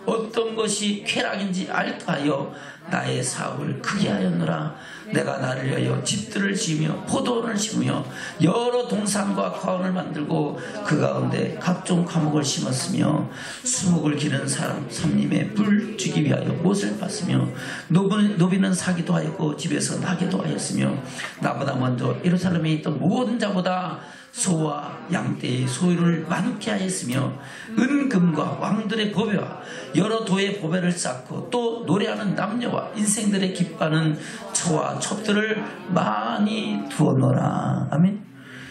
S1: 어떤 것이 쾌락인지 알까 하여 나의 사업을 크게 하였노라. 내가 나를 위하여 집들을 지으며 포도원을 심으며 여러 동산과 과원을 만들고 그 가운데 각종 과목을 심었으며 수목을 기르는 사람 삼림에 불 주기 위하여 못을 봤으며 노비는 사기도 하였고 집에서 나기도 하였으며 나보다 먼저 예루살렘에 있던 모든 자보다 소와 양떼의 소유를 많게 하였으며 은금과 왕들의 보배와 여러 도의 보배를 쌓고 또 노래하는 남녀와 인생들의 기뻐하는 처와 첩들을 많이 두었노라. 아멘.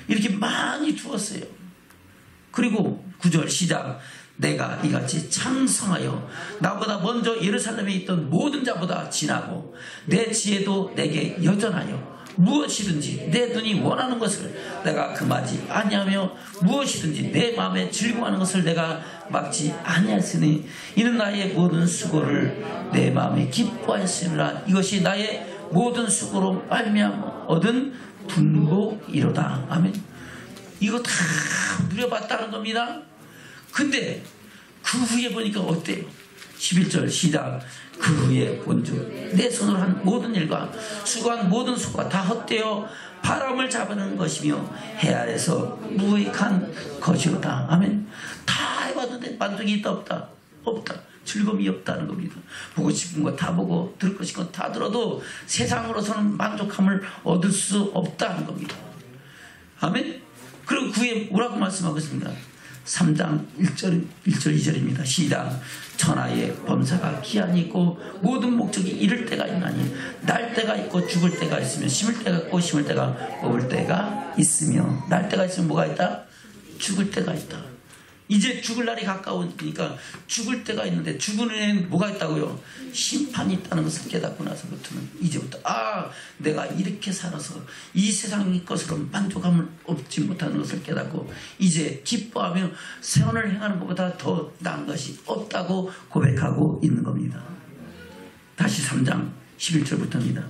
S1: 이렇게 많이 두었어요. 그리고 9절 시작. 내가 이같이 창성하여 나보다 먼저 예루살렘에 있던 모든 자보다 진하고 내 지혜도 내게 여전하여 무엇이든지 내 눈이 원하는 것을 내가 금하지 아니하며 무엇이든지 내 마음에 즐거워하는 것을 내가 막지 아니하였으니 이는 나의 모든 수고를 내 마음에 기뻐하였으리라. 이것이 나의 모든 수고로 말미암아 얻은 분복이로다. 아멘. 이거 다 누려봤다는 겁니다. 근데 그 후에 보니까 어때요? 11절 시작. 그 후에 본즉 내 손으로 한 모든 일과 수고한 모든 수고가 다 헛되어 바람을 잡는 것이며 해 아래서 무익한 것이로다. 아멘. 다 해봤는데 만족이 있다 없다? 없다. 즐거움이 없다는 겁니다. 보고 싶은 거 다 보고 들을 것인 거 다 들어도 세상으로서는 만족함을 얻을 수 없다는 겁니다. 아멘. 그리고 그 후에 뭐라고 말씀하고 있습니다. 3장 1절 2절입니다. 시작. 천하의 범사가 기한이 있고 모든 목적이 이를 때가 있나니 날 때가 있고 죽을 때가 있으며 심을 때가 있고 심을 때가 뽑을 때가 있으며 날 때가 있으면 뭐가 있다? 죽을 때가 있다. 이제 죽을 날이 가까우니까 죽을 때가 있는데 죽은 후에는 뭐가 있다고요? 심판이 있다는 것을 깨닫고 나서부터는 이제부터 내가 이렇게 살아서 이 세상의 것으로 만족함을 얻지 못하는 것을 깨닫고 이제 기뻐하며 선을 행하는 것보다 더 나은 것이 없다고 고백하고 있는 겁니다. 다시 3장 11절부터입니다.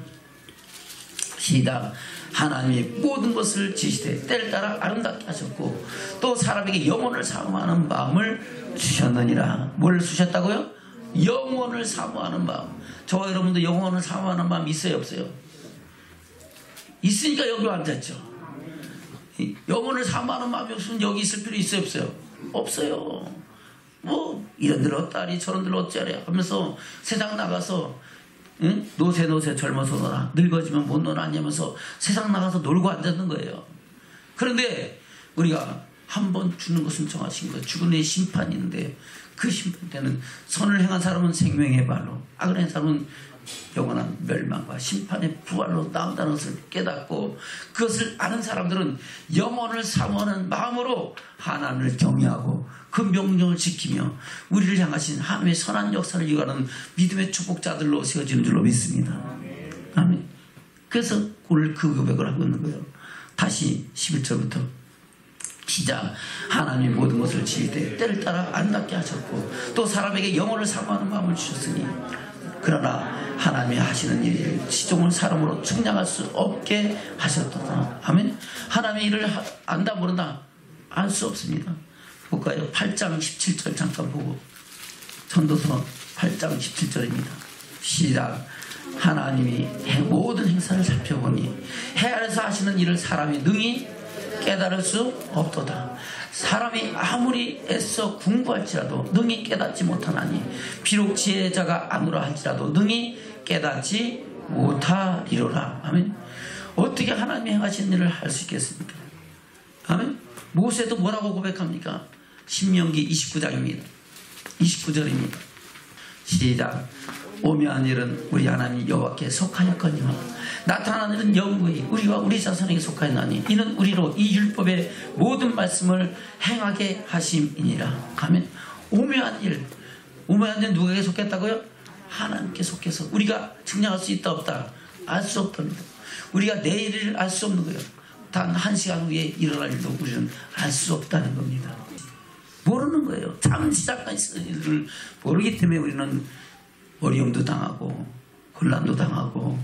S1: 시작. 하나님이 모든 것을 지시되 때를 따라 아름답게 하셨고 또 사람에게 영혼을 사모하는 마음을 주셨느니라. 뭘 주셨다고요? 영혼을 사모하는 마음. 저와 여러분도 영혼을 사모하는 마음 있어요 없어요? 있으니까 여기 앉았죠. 영혼을 사모하는 마음이 없으면 여기 있을 필요 있어요 없어요? 없어요. 뭐 이런 들 어따리 저런 들 어쩌래 하면서 세상 나가서 응? 노세 젊어서 놀아 늙어지면 못 놀아 하면서 세상 나가서 놀고 앉았는 거예요. 그런데 우리가 한번 죽는 것은 정하신 거예요. 죽은 후에 심판이 있는데 그 심판 때는 선을 행한 사람은 생명의 발로 악을 행한 사람은 영원한 멸망과 심판의 부활로 나온다는 것을 깨닫고 그것을 아는 사람들은 영혼을 사모하는 마음으로 하나님을 경외하고 그 명령을 지키며 우리를 향하신 하나님의 선한 역사를 이어가는 믿음의 축복자들로 세워지는 줄로 믿습니다. 아멘. 그래서 오늘 그 고백을 하고 있는 거예요. 다시 11절부터 시작. 하나님이 모든 것을 지을 때 때를 따라 아름답게 하셨고 또 사람에게 영혼을 사모하는 마음을 주셨으니 그러나 하나님이 하시는 일을 시종을 사람으로 측량할 수 없게 하셨도다. 아멘. 하나님의 일을 안다 모른다 알 수 없습니다. 볼까요? 8장 17절 잠깐 보고 전도서 8장 17절입니다. 시작. 하나님이 모든 행사를 살펴보니 해 아래서 하시는 일을 사람이 능히 깨달을 수 없도다. 사람이 아무리 애써 공부할지라도 능히 깨닫지 못하나니 비록 지혜자가 아니라 할지라도 능히 깨닫지 못하리로라. 아멘. 어떻게 하나님이 행하신 일을 할 수 있겠습니까? 아멘. 모세도 뭐라고 고백합니까? 신명기 29장입니다. 29절입니다. 시작. 오묘한 일은 우리 하나님 여호와께 속하였거니와 나타난 일은 영구히 우리와 우리 자손에게 속하였나니 이는 우리로 이 율법의 모든 말씀을 행하게 하심이니라. 아멘. 오묘한 일, 오묘한 일 누구에게 속했다고요? 하나님께 속해서. 우리가 증명할 수 있다 없다? 알 수 없답니다. 우리가 내일을 알 수 없는 거예요. 단 1시간 후에 일어날 일도 우리는 알 수 없다는 겁니다. 모르는 거예요. 잠시 잠깐 있을 일을 모르기 때문에 우리는 어려움도 당하고 혼란도 당하고.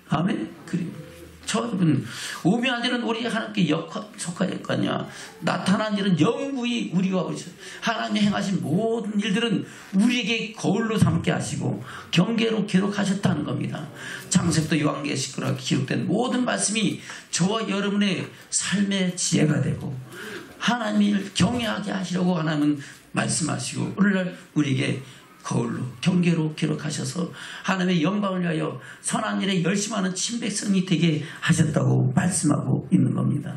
S1: 아멘. 그리고 여러분, 오묘한 일은 우리 하나님께 속하였거니와 나타난 일은 영구히 우리와 우리 하나님이 행하신 모든 일들은 우리에게 거울로 삼게 하시고 경계로 기록하셨다는 겁니다. 창세부터 요한계시록 기록된 모든 말씀이 저와 여러분의 삶의 지혜가 되고 하나님을 경외하게 하시려고 하나님은 말씀하시고 오늘날 우리에게 거울로 경계로 기록하셔서 하나님의 영광을 위하여 선한 일에 열심하는 친백성이 되게 하셨다고 말씀하고 있는 겁니다.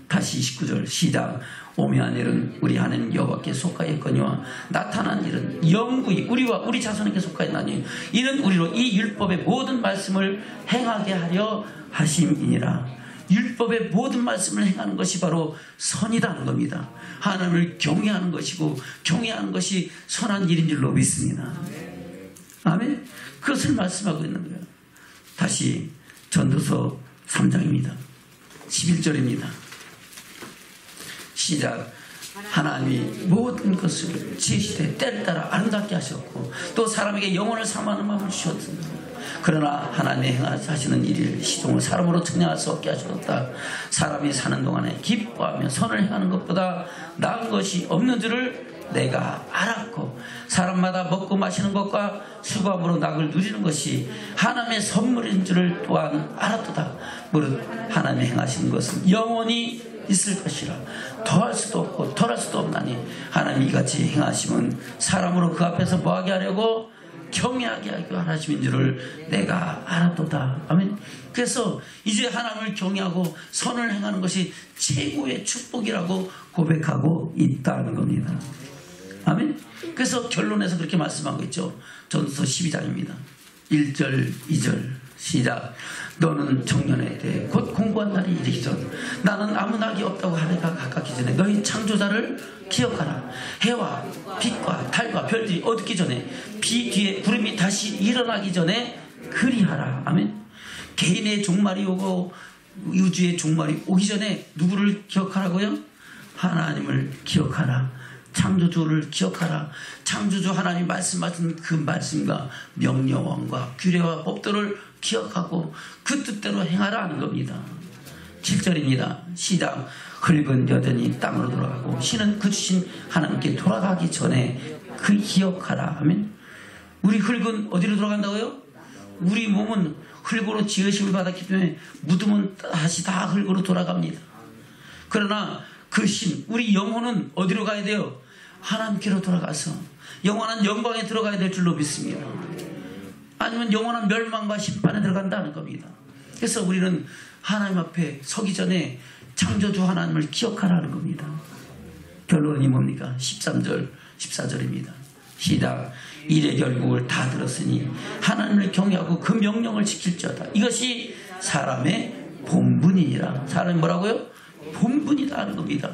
S1: 다시 29절 시작. 오묘한 일은 우리 하나님 여호와께 속하였거니와 나타난 일은 영구히 우리와 우리 자손에게 속하였나니 이는 우리로 이 율법의 모든 말씀을 행하게 하려 하심이니라. 율법의 모든 말씀을 행하는 것이 바로 선이라는 겁니다. 하나님을 경외하는 것이고 경외하는 것이 선한 일인 줄로 믿습니다. 아멘. 그것을 말씀하고 있는 거예요. 다시 전도서 3장입니다. 11절입니다. 시작. 하나님이 모든 것을 지으시되 때를 따라 아름답게 하셨고 또 사람에게 영혼을 사모하는 마음을 주셨습니다. 그러나 하나님이 행하시는 일을 시종을 사람으로 측량할 수 없게 하셨다. 사람이 사는 동안에 기뻐하며 선을 행하는 것보다 나은 것이 없는 줄을 내가 알았고 사람마다 먹고 마시는 것과 수고함으로 낙을 누리는 것이 하나님의 선물인 줄을 또한 알았도다. 무릇 하나님이 행하시는 것은 영원히 있을 것이라 더할 수도 없고 덜할 수도 없나니 하나님이 이같이 행하심은 사람으로 그 앞에서 뭐하게 하려고 경외하게 하기 하심인 줄을 내가 알았도다. 아멘. 그래서 이제 하나님을 경외하고 선을 행하는 것이 최고의 축복이라고 고백하고 있다는 겁니다. 아멘. 그래서 결론에서 그렇게 말씀하고 있죠. 전도서 12장입니다. 1절 2절 시작. 너는 청년에 대해 곧 공부한 날이 이르기 전 나는 아무 낙이 없다고 하늘가 가깝기 전에 너희 창조자를 기억하라. 해와 빛과 달과 별들이 어둡기 전에 비 뒤에 구름이 다시 일어나기 전에 그리하라. 아멘. 개인의 종말이 오고 우주의 종말이 오기 전에 누구를 기억하라고요? 하나님을 기억하라. 창조주를 기억하라. 창조주 하나님 말씀하신 그 말씀과 명령과 규례와 법도를 기억하고 그 뜻대로 행하라 하는 겁니다. 7절입니다. 시작. 흙은 여전히 땅으로 돌아가고 신은 그 주신 하나님께 돌아가기 전에 그 기억하라. 아멘. 우리 흙은 어디로 돌아간다고요? 우리 몸은 흙으로 지으심을 받았기 때문에 묻으면 다시 다 흙으로 돌아갑니다. 그러나 그 신, 우리 영혼은 어디로 가야 돼요? 하나님께로 돌아가서 영원한 영광에 들어가야 될 줄로 믿습니다. 아니면 영원한 멸망과 심판에 들어간다는 겁니다. 그래서 우리는 하나님 앞에 서기 전에 창조주 하나님을 기억하라는 겁니다. 결론이 뭡니까? 13절 14절입니다. 시작. 일의 결국을 다 들었으니 하나님을 경외하고 그 명령을 지킬지어다. 이것이 사람의 본분이니라. 사람이 뭐라고요? 본분이다 하는 겁니다.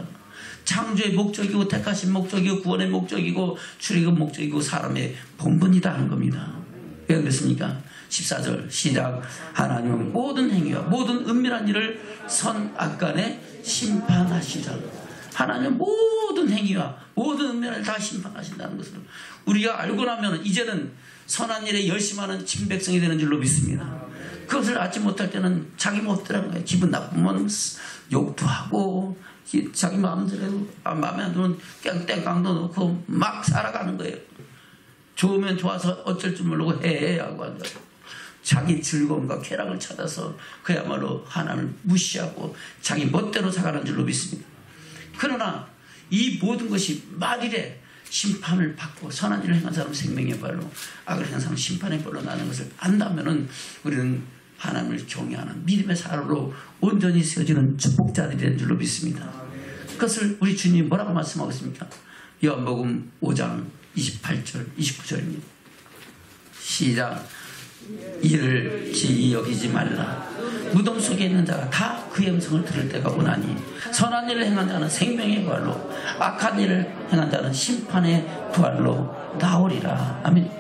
S1: 창조의 목적이고 택하신 목적이고 구원의 목적이고 출애굽 목적이고 사람의 본분이다 하는 겁니다. 왜 그렇습니까? 14절 시작. 하나님은 모든 행위와 모든 은밀한 일을 선악간에 심판하시라. 하나님은 모든 행위와 모든 은밀한 일을 다 심판하신다는 것을 우리가 알고 나면 이제는 선한 일에 열심하는 친백성이 되는 줄로 믿습니다. 그것을 알지 못할 때는 자기 멋대로는 거예요. 기분 나쁘면 욕도 하고 자기 마음대로 마음에 안 들면 땡깡도 넣고 막 살아가는 거예요. 좋으면 좋아서 어쩔 줄 모르고 하고 한다. 자기 즐거움과 쾌락을 찾아서 그야말로 하나님을 무시하고 자기 멋대로 살아가는 줄로 믿습니다. 그러나 이 모든 것이 말이래 심판을 받고 선한 일을 행한 사람은 생명의 부활로, 악을 행한 사람은 심판의 부활로 나는 것을 안다면은 우리는 하나님을 경외하는 믿음의 사람으로 온전히 세워지는 축복자들이 된 줄로 믿습니다. 그것을 우리 주님이 뭐라고 말씀하고 있습니까? 요한복음 5장 28절 29절입니다. 시작. 이를 기이 여기지 말라. 무덤 속에 있는 자가 다 그의 음성을 들을 때가 오나니 선한 일을 행한 자는 생명의 부활로, 악한 일을 행한 자는 심판의 부활로 나오리라. 아멘.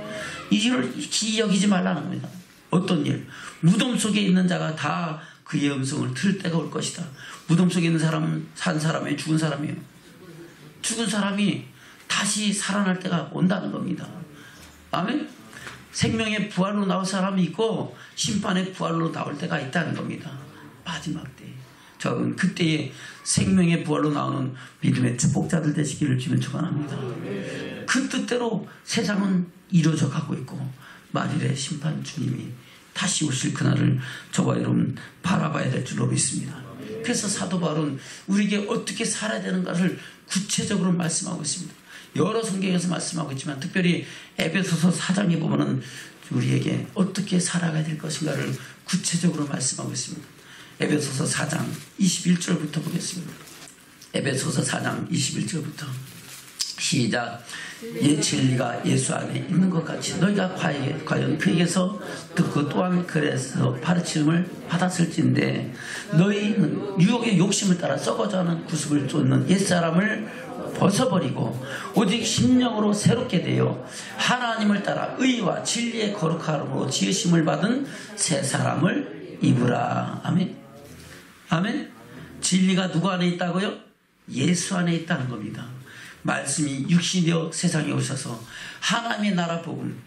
S1: 이 일을 기이 여기지 말라는 겁니다. 어떤 일? 무덤 속에 있는 자가 다 그의 음성을 들을 때가 올 것이다. 무덤 속에 있는 사람은 산 사람이에요? 죽은 사람이에요? 죽은 사람이 다시 살아날 때가 온다는 겁니다. 아멘. 생명의 부활로 나올 사람이 있고 심판의 부활로 나올 때가 있다는 겁니다. 마지막 때. 저는 그때의 생명의 부활로 나오는 믿음의 축복자들 되시기를 주면 축원합니다. 그 뜻대로 세상은 이루어져 가고 있고 만일의 심판 주님이 다시 오실 그날을 저와 여러분 바라봐야 될 줄로 믿습니다. 그래서 사도 바울은 우리에게 어떻게 살아야 되는가를 구체적으로 말씀하고 있습니다. 여러 성경에서 말씀하고 있지만 특별히 에베소서 4장에 보면은 우리에게 어떻게 살아가야 될 것인가를 구체적으로 말씀하고 있습니다. 에베소서 4장 21절부터 보겠습니다. 에베소서 4장 21절부터 시작. 옛 진리가 예수 안에 있는 것 같이 너희가 과연 그에게서 듣고 또한 그래서 가르침을 받았을진데 너희는 유혹의 욕심을 따라 썩어져가는 구습을 쫓는 옛사람을 벗어버리고 오직 심령으로 새롭게 되어 하나님을 따라 의와 진리의 거룩함으로 지으심을 받은 새 사람을 입으라. 아멘. 아멘. 진리가 누구 안에 있다고요? 예수 안에 있다는 겁니다. 말씀이 육신이 되어 세상에 오셔서 하나님의 나라 복음,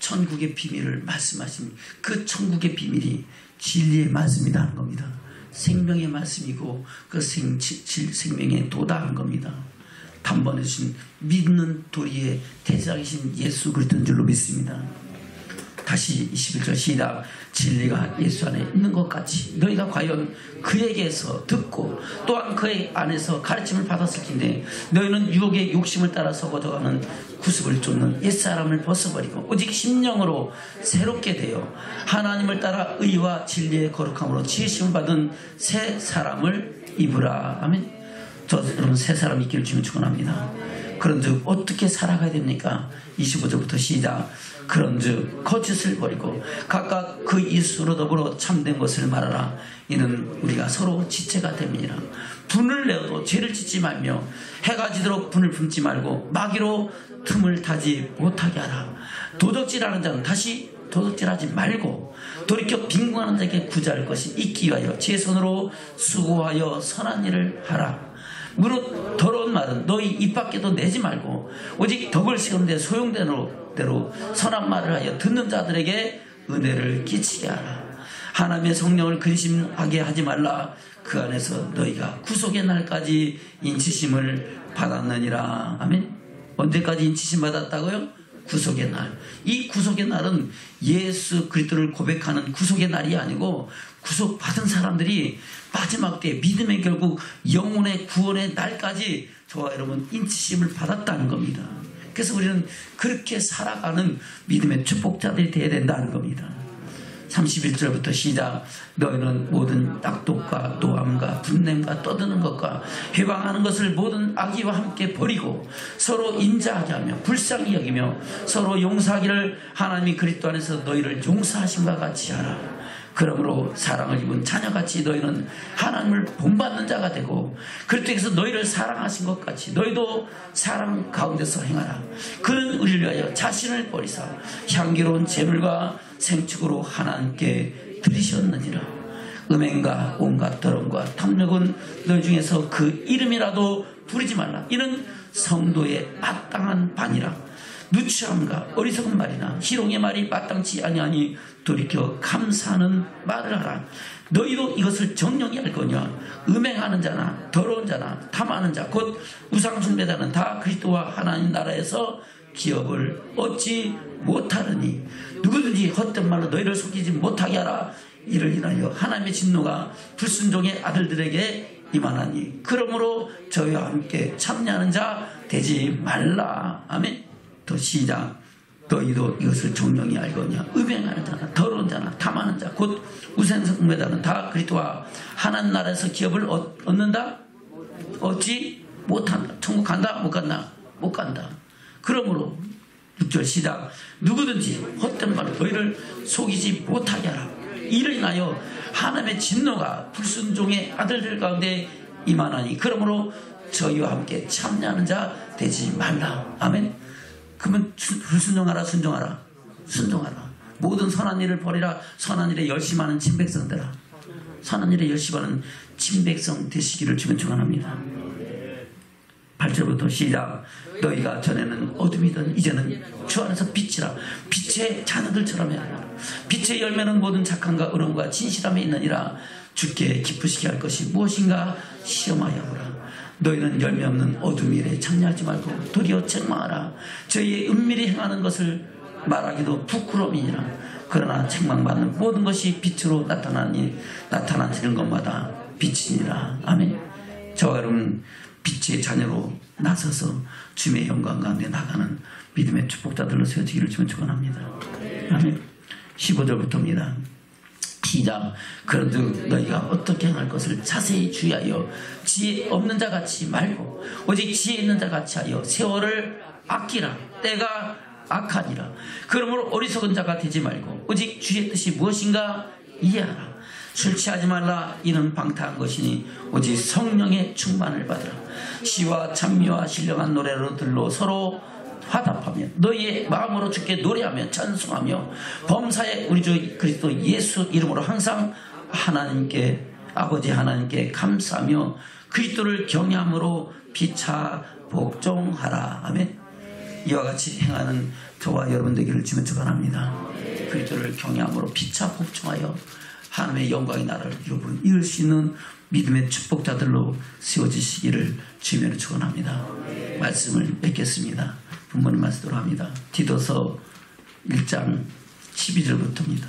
S1: 천국의 비밀을 말씀하신 그 천국의 비밀이 진리의 말씀이라는 겁니다. 생명의 말씀이고 그 생명의 도다는 겁니다. 단번에 주신 믿는 도리의 대장이신 예수 그리스도인 줄로 믿습니다. 다시 21절 시작. 진리가 예수 안에 있는 것 같이 너희가 과연 그에게서 듣고 또한 그의 안에서 가르침을 받았을진데 너희는 유혹의 욕심을 따라 썩어져가는 구습을 쫓는 옛사람을 벗어버리고 오직 심령으로 새롭게 되어 하나님을 따라 의와 진리의 거룩함으로 지으심을 받은 새 사람을 입으라. 아멘. 저 여러분 새 사람 있기를 주면 축원합니다. 그런즉 어떻게 살아가야 됩니까? 25절부터 시작. 그런즉 거짓을 버리고 각각 그 이수로 더불어 참된 것을 말하라. 이는 우리가 서로 지체가 됨이니라. 분을 내어도 죄를 짓지 말며 해가 지도록 분을 품지 말고 마귀로 틈을 타지 못하게 하라. 도적질하는 자는 다시 도둑질하지 말고 돌이켜 빈궁하는 자에게 구제할 것이 있기 위하여 제 손으로 수고하여 선한 일을 하라. 무릇 더러운 말은 너희 입 밖에도 내지 말고 오직 덕을 심는데 소용되는 대로 선한 말을 하여 듣는 자들에게 은혜를 끼치게 하라. 하나님의 성령을 근심하게 하지 말라. 그 안에서 너희가 구속의 날까지 인치심을 받았느니라. 아멘. 언제까지 인치심 받았다고요? 구속의 날. 이 구속의 날은 예수 그리스도를 고백하는 구속의 날이 아니고 구속받은 사람들이 마지막 때 믿음의 결국 영혼의 구원의 날까지 저와 여러분 인치심을 받았다는 겁니다. 그래서 우리는 그렇게 살아가는 믿음의 축복자들이 되어야 된다는 겁니다. 31절부터 시작. 너희는 모든 악독과 노함과 분냄과 떠드는 것과 회방하는 것을 모든 악의와 함께 버리고 서로 인자하게 하며 불쌍히 여기며 서로 용서하기를 하나님이 그리스도 안에서 너희를 용서하심과 같이 하라. 그러므로 사랑을 입은 자녀같이 너희는 하나님을 본받는 자가 되고 그리스도께서 너희를 사랑하신 것 같이 너희도 사랑 가운데서 행하라. 그는 우리를 위하여 자신을 버리사 향기로운 제물과 생축으로 하나님께 드리셨느니라. 음행과 온갖 더러움과 탐욕은 너희 중에서 그 이름이라도 부르지 말라. 이는 성도의 마땅한 반이라. 누추함과 어리석은 말이나 희롱의 말이 마땅치 아니하니 돌이켜 감사하는 말을 하라. 너희도 이것을 정령히 알거니와 음행하는 자나 더러운 자나 탐하는 자 곧 우상 숭배자는 다 그리스도와 하나님 나라에서 기업을 얻지 못하느니 누구든지 헛된 말로 너희를 속이지 못하게 하라. 이를 인하여 하나님의 진노가 불순종의 아들들에게 이만하니 그러므로 저희와 함께 참여하는 자 되지 말라. 아멘. 또 시작. 너희도 이것을 정령이 알거냐. 음행하는 자나 더러운 자나 탐하는 자 곧 우상숭배자는 다 그리스도와 하나님 나라에서 기업을 얻는다? 얻지 못한다. 천국 간다? 못 간다? 못 간다. 그러므로 6절 시작. 누구든지 헛된 말로 너희를 속이지 못하게 하라. 이를 인하여 하나님의 진노가 불순종의 아들들 가운데 임하나니 그러므로 저희와 함께 참여하는 자 되지 말라. 아멘. 그러면 불순종하라. 순종하라. 순종하라. 모든 선한 일을 버리라. 선한 일에 열심하는 친백성들아. 선한 일에 열심하는 친백성 되시기를 주면 축원합니다. 8절부터 시작. 너희가 전에는 어둠이던 이제는 주 안에서 빛이라. 빛의 자녀들처럼 해라. 빛의 열매는 모든 착함과 의로움과 진실함에 있느니라. 주께 기쁘시게 할 것이 무엇인가 시험하여 보라. 너희는 열매 없는 어둠 일에 참여하지 말고 도리어 책망하라. 저희의 은밀히 행하는 것을 말하기도 부끄러움이니라. 그러나 책망받는 모든 것이 빛으로 나타나지는 것마다 빛이니라. 아멘. 저와 여러분 빛의 자녀로 나서서 주님의 영광 가운데 나가는 믿음의 축복자들로 세워지기를 주면 축원합니다. 아멘. 15절부터입니다. 시작. 그런즉 너희가 어떻게 행할 것을 자세히 주의하여 지혜 없는 자 같이 말고 오직 지혜 있는 자 같이 하여 세월을 아끼라. 때가 악하니라. 그러므로 어리석은 자가 되지 말고 오직 주의 뜻이 무엇인가 이해하라. 술 취하지 말라. 이는 방탕한 것이니 오직 성령의 충만을 받으라. 시와 찬미와 신령한 노래로 들로 서로 화답하며 너희의 마음으로 주께 노래하며 찬송하며 범사에 우리 주 그리스도 예수 이름으로 항상 하나님께 아버지 하나님께 감사하며 그리스도를 경외함으로 피차 복종하라. 아멘. 이와 같이 행하는 저와 여러분 되기를 주면 축원합니다. 그리스도를 경외함으로 피차 복종하여 하나님의 영광의 나라를 이룰 수 있는 믿음의 축복자들로 세워지시기를 주면 축원합니다. 말씀을 맺겠습니다. 본문의 말씀으로 합니다. 디도서 1장 12절부터입니다.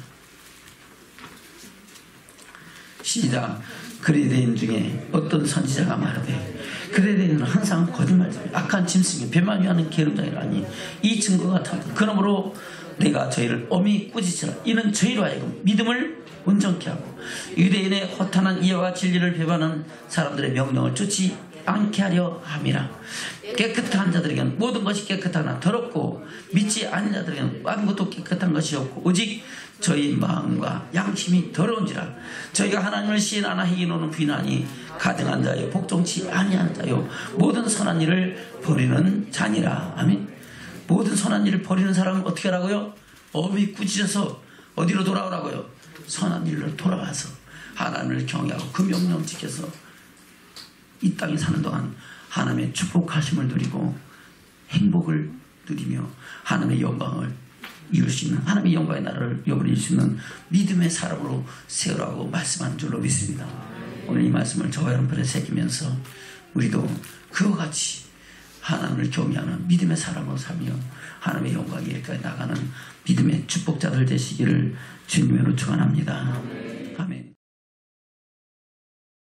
S1: 시작. 그레데인 중에 어떤 선지자가 말하되 그레데인은 항상 거짓말쟁이 악한 짐승이 배만 위하는 게으름장이라니 이 증거가 같다. 그러므로 내가 저희를 엄히 꾸짖으라. 이는 저희로 하여금 믿음을 온전케 하고 유대인의 허탄한 이해와 진리를 배반하는 사람들의 명령을 쫓지 않게 하려 함이라. 깨끗한 자들에게는 모든 것이 깨끗하나 더럽고 믿지 않는 자들에게는 아무것도 깨끗한 것이 없고 오직 저희 마음과 양심이 더러운지라. 저희가 하나님을 시인하나 희노는 부인하니 가증한 자요 복종치 아니하는 자요 모든 선한 일을 버리는 자니라. 아멘. 모든 선한 일을 버리는 사람은 어떻게 하라고요? 엄히 꾸짖어서 어디로 돌아오라고요? 선한 일로 돌아와서 하나님을 경외하고 그 명령 지켜서 이 땅에 사는 동안 하나님의 축복하심을 누리고 행복을 누리며 하나님의 영광을 이룰 수 있는 하나님의 영광의 나라를 이룰 수 있는 믿음의 사람으로 세우라고 말씀하는 줄로 믿습니다. 오늘 이 말씀을 저와 여러분들에 새기면서 우리도 그와 같이 하나님을 경외하는 믿음의 사람으로 살며 하나님의 영광의 일까지 나가는 믿음의 축복자들 되시기를 주님으로 축원합니다.